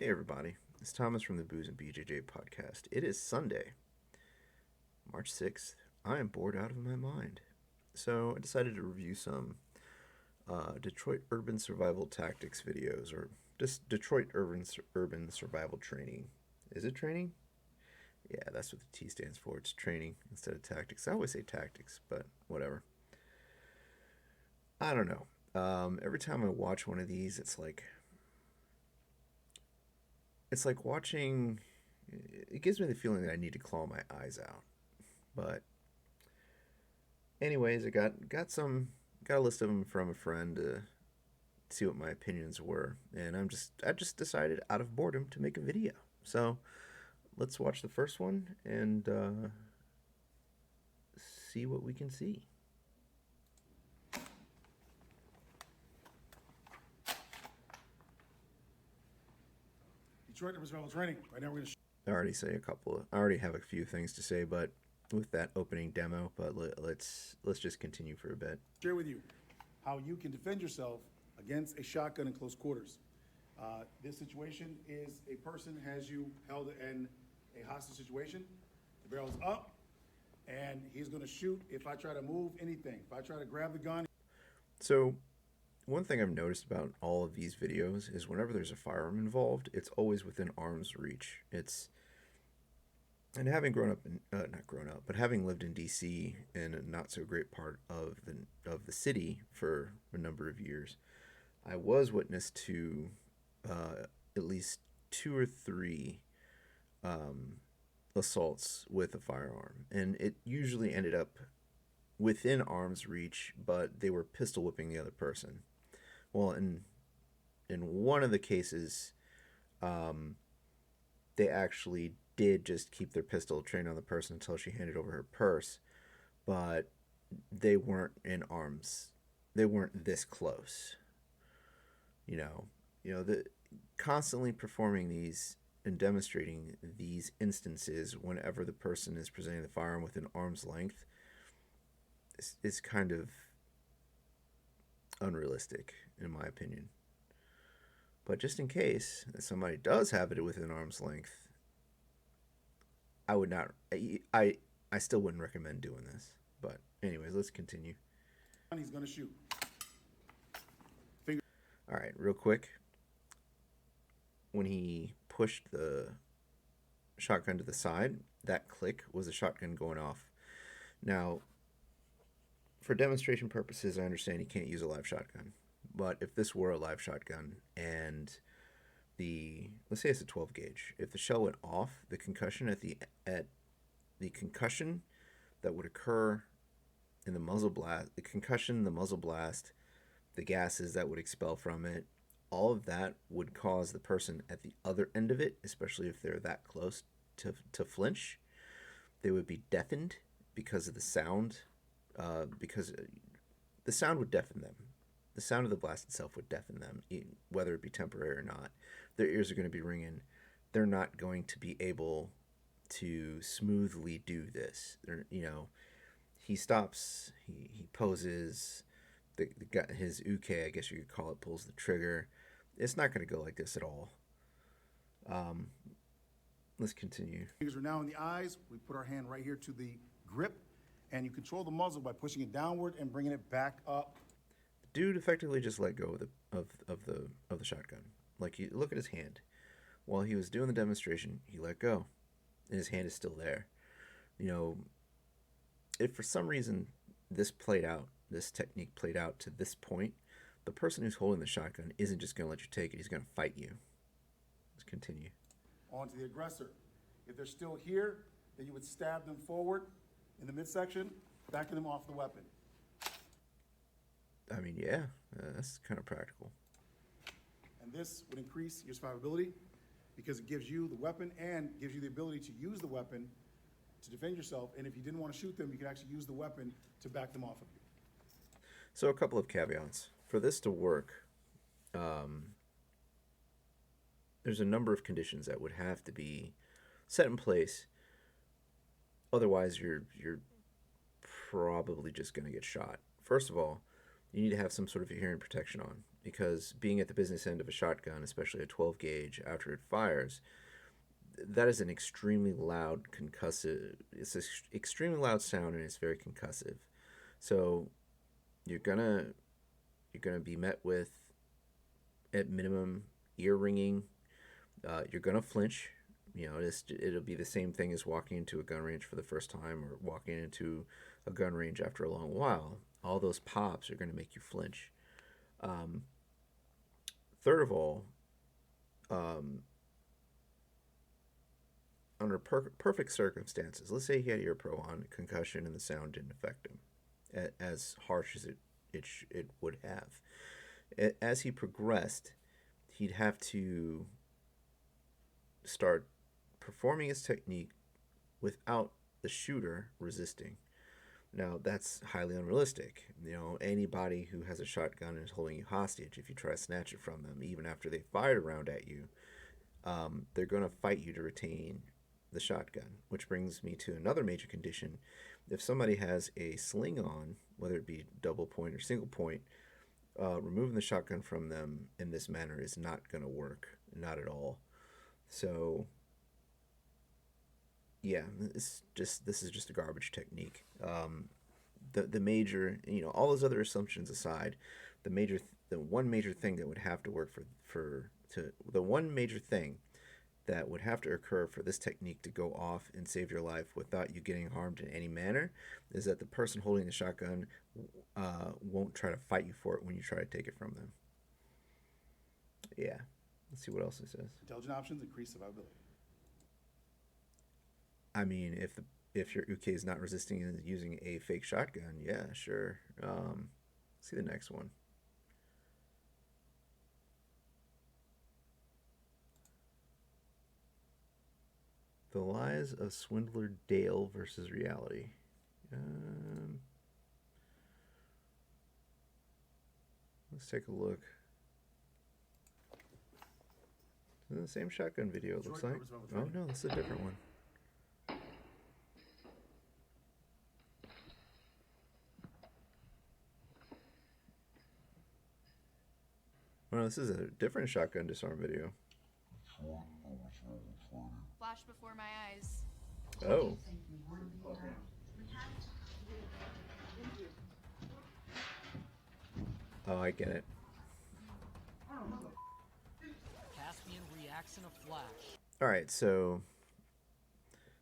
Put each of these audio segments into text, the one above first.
Hey everybody, it's Thomas from the Booze and BJJ podcast. It is Sunday, March 6th. I am bored out of my mind. So I decided to review some Detroit Urban Survival Tactics videos, or just Detroit Urban Survival Training. Is it training? Yeah, that's what the T stands for. It's training instead of tactics. I always say tactics, but whatever. I don't know. Every time I watch one of these, it's like watching. It gives me the feeling that I need to claw my eyes out. But anyways, I got a list of them from a friend to see what my opinions were, and I just decided out of boredom to make a video. So let's watch the first one and see what we can see. Detroit Survival Training. Right now we're going to I already have a few things to say, but with that opening demo, but let's just continue for a bit. share with you how you can defend yourself against a shotgun in close quarters. This situation is a person has you held in a hostage situation. The barrel's up, and he's going to shoot if I try to move anything. If I try to grab the gun. So one thing I've noticed about all of these videos is whenever there's a firearm involved, it's always within arm's reach. And having grown up in not grown up, but having lived in D.C. in a not so great part of the city for a number of years, I was witness to at least two or three um, assaults with a firearm, and it usually ended up within arm's reach, but they were pistol whipping the other person. Well, in one of the cases, um, they actually did just keep their pistol trained on the person until she handed over her purse, but they weren't in arms. They weren't this close. You know, the constantly performing these and demonstrating these instances whenever the person is presenting the firearm within arm's length is kind of unrealistic, in my opinion. But just in case somebody does have it within arm's length, I would not. I still wouldn't recommend doing this. But anyways, let's continue. He's going to shoot. All right, real quick. When he pushed the shotgun to the side, that click was a shotgun going off. Now, for demonstration purposes, I understand you can't use a live shotgun. But if this were a live shotgun and let's say it's a 12 gauge, if the shell went off, the concussion at the concussion that would occur in the muzzle blast, the gases that would expel from it, all of that would cause the person at the other end of it, especially if they're that close to flinch. They would be deafened because of the sound, because the sound would deafen them. The sound of the blast itself would deafen them, whether it be temporary or not. Their ears are going to be ringing. They're not going to be able to smoothly do this. He stops. He poses. His uke, I guess you could call it, pulls the trigger. It's not going to go like this at all. Let's continue. Fingers are now in the eyes. We put our hand right here to the grip, and you control the muzzle by pushing it downward and bringing it back up. The dude effectively just let go of the shotgun. Like, you look at his hand. While he was doing the demonstration, he let go, and his hand is still there. If for some reason this technique played out to this point, the person who's holding the shotgun isn't just going to let you take it. He's going to fight you. Let's continue. On to the aggressor. If they're still here, then you would stab them forward in the midsection, backing them off the weapon. I mean, yeah, that's kind of practical. And this would increase your survivability because it gives you the weapon and gives you the ability to use the weapon to defend yourself. And if you didn't want to shoot them, you could actually use the weapon to back them off of you. So a couple of caveats. For this to work, there's a number of conditions that would have to be set in place. Otherwise, you're probably just going to get shot. First of all, you need to have some sort of hearing protection on. because being at the business end of a shotgun, especially a 12 gauge, after it fires, that is an extremely loud concussive. It's an extremely loud sound, and it's very concussive. So you're gonna be met with, at minimum, ear ringing. You're gonna flinch. It'll be the same thing as walking into a gun range for the first time, or walking into a gun range after a long while. All those pops are gonna make you flinch. Um, Third of all, um, under perfect circumstances, let's say he had ear pro on, concussion, and the sound didn't affect him as harsh as it would have. As he progressed, he'd have to start performing his technique without the shooter resisting. Now, that's highly unrealistic. Anybody who has a shotgun and is holding you hostage, if you try to snatch it from them, even after they fired a round at you, they're going to fight you to retain the shotgun, which brings me to another major condition. If somebody has a sling on, whether it be double point or single point, removing the shotgun from them in this manner is not going to work, not at all. So, yeah, this is just a garbage technique. The major, all those other assumptions aside, the one major thing that would have to work the one major thing that would have to occur for this technique to go off and save your life without you getting harmed in any manner is that the person holding the shotgun won't try to fight you for it when you try to take it from them. Yeah. Let's see what else it says. Intelligent options increase survivability. I mean, if your Uke is not resisting and using a fake shotgun, yeah, sure. See the next one. The Lies of Swindler Dale versus Reality. Let's take a look. The same shotgun video, it looks like. Oh no, this is a different one. Well, this is a different shotgun disarm video. Flash before my eyes. Oh. Oh, I get it. Caspian reacts in a flash. All right, so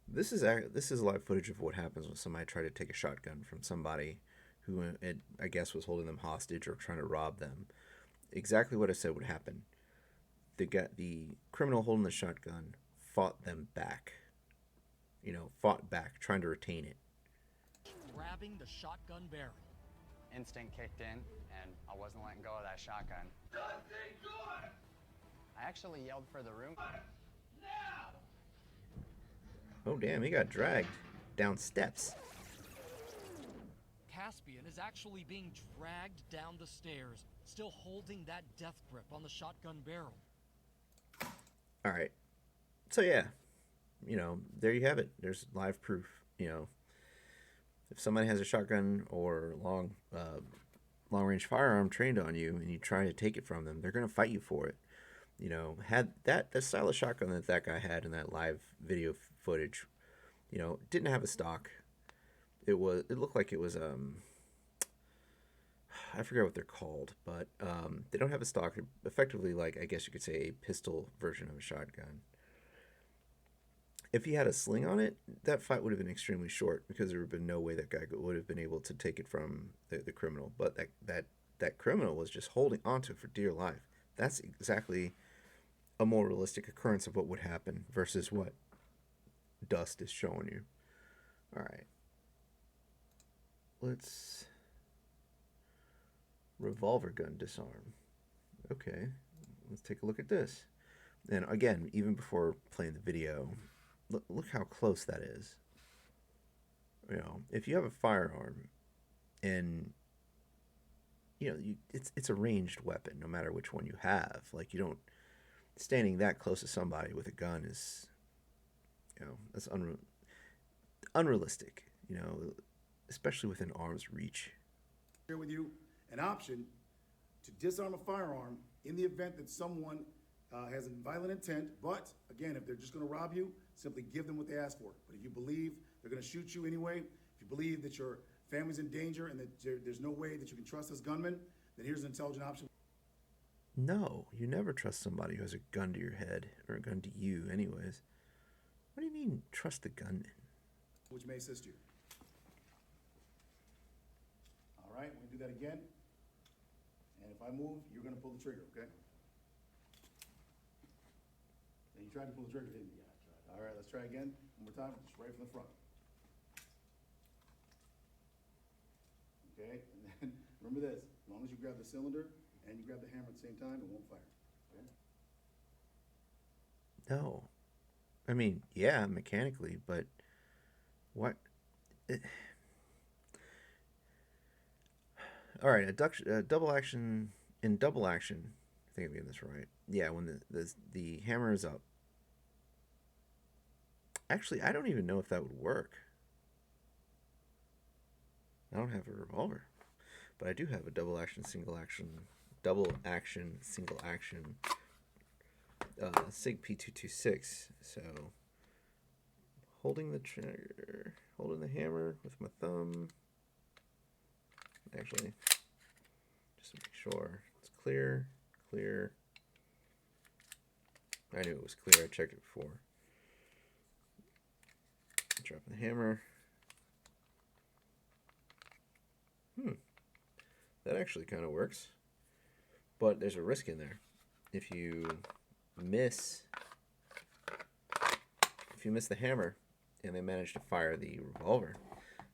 this is live footage of what happens when somebody tried to take a shotgun from somebody who I guess was holding them hostage or trying to rob them. Exactly what I said would happen. The criminal holding the shotgun fought them back. Fought back, trying to retain it. Grabbing the shotgun barrel. Instinct kicked in, and I wasn't letting go of that shotgun. I actually yelled for the room. Oh, damn, he got dragged down steps. Caspian is actually being dragged down the stairs, still holding that death grip on the shotgun barrel. All right. So, yeah, there you have it. There's live proof. If somebody has a shotgun or long range firearm trained on you and you try to take it from them, they're going to fight you for it. Had that style of shotgun that guy had in that live video footage, didn't have a stock. It looked like it was I forget what they're called, but they don't have a stock. Effectively, like, I guess you could say, a pistol version of a shotgun. If he had a sling on it, that fight would have been extremely short because there would have been no way that guy would have been able to take it from the criminal. But that criminal was just holding onto it for dear life. That's exactly a more realistic occurrence of what would happen versus what D.U.S.T is showing you. All right. Let's... Revolver Gun Disarm. Okay, let's take a look at this. And again, even before playing the video, look how close that is. If you have a firearm and it's a ranged weapon, no matter which one you have. Like, you don't, standing that close to somebody with a gun is, that's unrealistic. Especially within arm's reach. Share with you an option to disarm a firearm in the event that someone has a violent intent. But again, if they're just going to rob you, simply give them what they ask for. But if you believe they're going to shoot you anyway, if you believe that your family's in danger and that there's no way that you can trust this gunman, then here's an intelligent option. No, you never trust somebody who has a gun to your head, or a gun to you anyways. What do you mean, trust the gunman? Which may assist you. All right, we're gonna do that again. And if I move, you're gonna pull the trigger, okay? And you tried to pull the trigger, didn't you? Yeah, I tried. All right, let's try again. One more time, just right from the front. Okay, and then remember this, as long as you grab the cylinder and you grab the hammer at the same time, it won't fire, okay? No. I mean, yeah, mechanically, but what? All right, double action. In double action, I think I'm getting this right. Yeah, when the hammer is up. Actually, I don't even know if that would work. I don't have a revolver, but I do have a double action, single action SIG P226. So holding the trigger, holding the hammer with my thumb. Actually, just to make sure it's clear. I knew it was clear. I checked it before. Dropping the hammer. That actually kind of works, but there's a risk in there. If you miss the hammer and they manage to fire the revolver,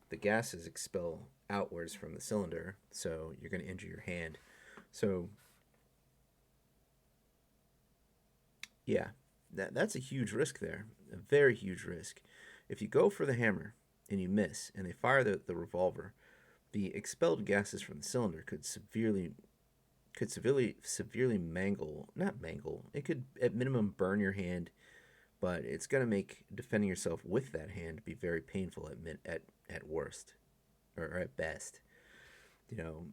the gases expel outwards from the cylinder, so you're going to injure your hand. So yeah, that's a huge risk there, a very huge risk. If you go for the hammer and you miss and they fire the revolver, the expelled gases from the cylinder could severely not mangle, it could at minimum burn your hand, but it's going to make defending yourself with that hand be very painful at worst, or at best. You know,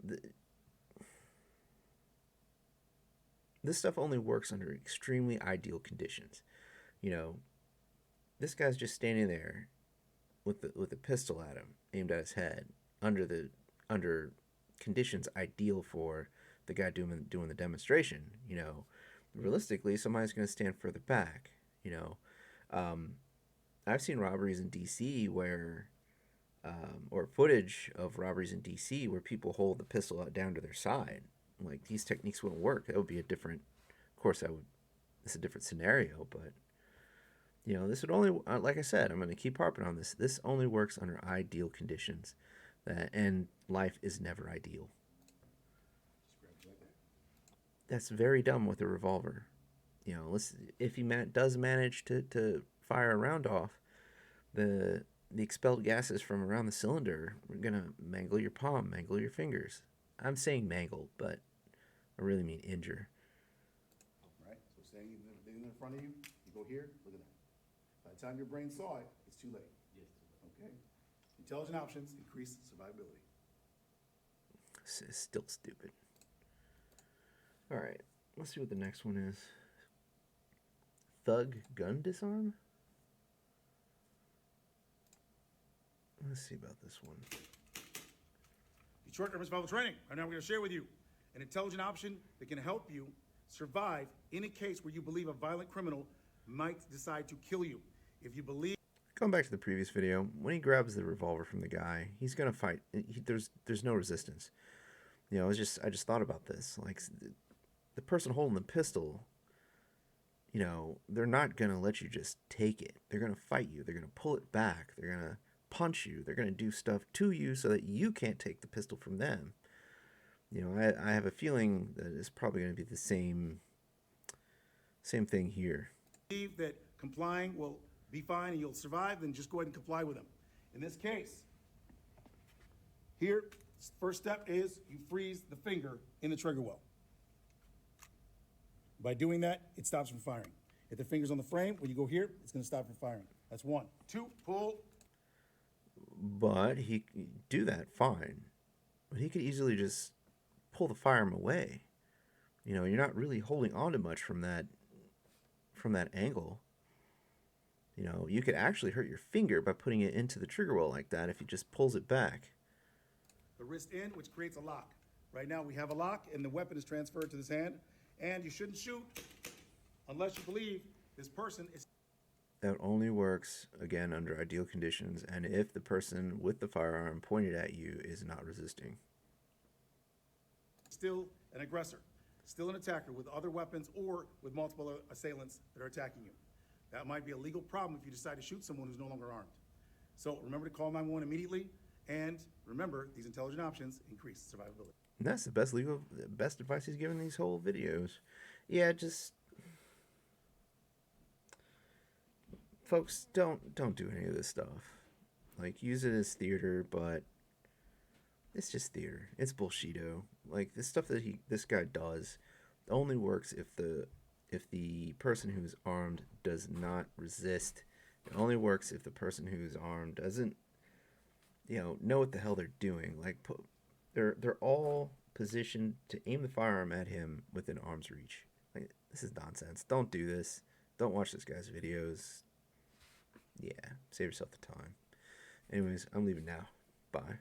this stuff only works under extremely ideal conditions. You know, this guy's just standing there with a pistol at him, aimed at his head, under conditions ideal for the guy doing the demonstration. You know, realistically, somebody's going to stand further back. You know, I've seen robberies in D.C. where, or footage of robberies in D.C. where people hold the pistol out down to their side. Like, these techniques wouldn't work. That would be a different. Of course, it's a different scenario, but. You know, this would only, like I said, I'm going to keep harping on this. This only works under ideal conditions, and life is never ideal. That's very dumb with a revolver. You know, if he does manage to fire a round off, the expelled gases from around the cylinder are going to mangle your palm, mangle your fingers. I'm saying mangle, but I really mean injure. All right, so saying in front of you, you go here, look at that. By the time your brain saw it, it's too late. Yes, too late. Okay. Intelligent options increase survivability. It's still stupid. All right, let's see what the next one is. Thug Gun Disarm? Let's see about this one. Detroit Urban Survival Training. Right now, we're going to share with you an intelligent option that can help you survive in a case where you believe a violent criminal might decide to kill you. If you believe... Going back to the previous video, when he grabs the revolver from the guy, he's gonna fight. There's no resistance. You know, I just thought about this. Like, the person holding the pistol, you know, they're not gonna let you just take it. They're gonna fight you. They're gonna pull it back. They're gonna punch you. They're gonna do stuff to you so that you can't take the pistol from them. You know, I have a feeling that it's probably gonna be the same thing here. Believe that complying will be fine and you'll survive, then just go ahead and comply with them. In this case, here, first step is you freeze the finger in the trigger well. By doing that, it stops from firing. If the finger's on the frame, when you go here, it's going to stop from firing. That's 1. 2, pull. But he could do that fine. But he could easily just pull the firearm away. You know, you're not really holding on to much from that angle. You know, you could actually hurt your finger by putting it into the trigger well like that if he just pulls it back. The wrist in, which creates a lock. Right now we have a lock and the weapon is transferred to this hand, and you shouldn't shoot unless you believe this person is That only works, again, under ideal conditions and if the person with the firearm pointed at you is not resisting. still an aggressor, still an attacker with other weapons or with multiple assailants that are attacking you. That might be a legal problem if you decide to shoot someone who's no longer armed. So remember to call 911 immediately, and remember, these intelligent options increase survivability. And that's the best advice he's given these whole videos. Yeah, just folks, don't do any of this stuff. Like, use it as theater, but it's just theater. It's bullshito. Like, the stuff that this guy does only works if the person who's armed does not resist. It only works if the person who's armed doesn't, know what the hell they're doing. Like, they're all positioned to aim the firearm at him within arm's reach. Like, this is nonsense. Don't do this. Don't watch this guy's videos. Yeah, save yourself the time. Anyways, I'm leaving now. Bye.